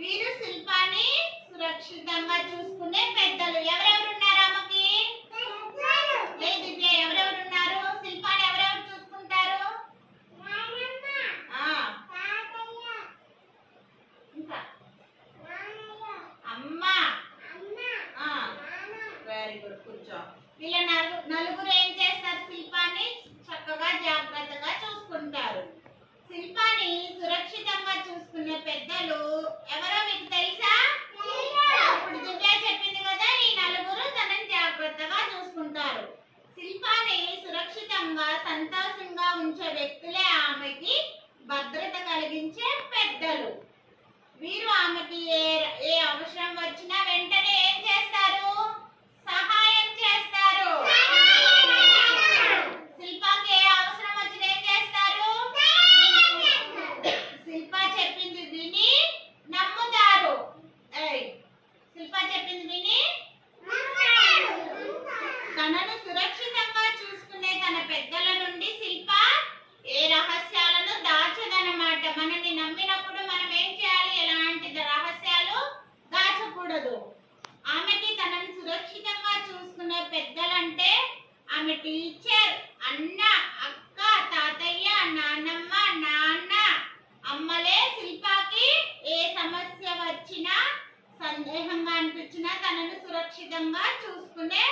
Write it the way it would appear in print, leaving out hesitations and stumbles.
వీరు శిల్పాన్ని సురక్షితంగా చూసుకునే పెద్దలు. ఎవరెవరు ఉన్నారు ఆమెకి? లేదు దివ్య, ఎవరెవరు ఉన్నారు? శిల్పాన్ని ఎవరెవరు చూసుకుంటారు? ఇంకా అమ్మ. వెరీ గుడ్, కూర్చో. వీళ్ళ నలుగురు ఏం చేస్తారు? శిల్పాన్ని చక్కగా జాగ్రత్తగా చూసుకుంటారు. శిల్పాన్ని సురక్షితంగా చూసుకునే పెద్దలు ఎవరో మీకు తెలుసా? ఇప్పుడు దివ్య చెప్పింది కదా, ఈ నలుగురు తనని జాగ్రత్తగా చూసుకుంటారు. శిల్పాన్ని సురక్షితంగా సంతోషంగా ఉంచే వ్యక్తులే ఆమెకి భద్రత కలిగించే పెద్దలు. వీరు ఆమెకి ఏ అవసరం వచ్చినా వెంటనే ఏం చేస్తారు? సహాయం చేస్తారు. శిల్పాకి ఏ అవసరం వచ్చినా ఏం చేస్తారు? శిల్ప చెప్పింది విని నమ్ముతారు. శిల్ప చెప్పింది విని తనను సురక్షితంగా చూసుకునే తన పెద్దల నుండి శిల్ప ఏ రహస్యాలను దాచదన్నమాట. మనల్ని నమ్మినప్పుడు మనం ఏం చేయాలి? ఎలాంటి రహస్యాలు దాచకూడదు. ఆమెకి తనను సురక్షితంగా చూసుకునే పెద్దలంటే ఆమె టీచర్, అన్న, అక్క, తాతయ్య, నాన్నమ్మ, నాన్న, అమ్మలే. శిల్పకి ఏ సమస్య వచ్చినా, సందేహంగా అనిపించినా తనను సురక్షితంగా చూసుకునే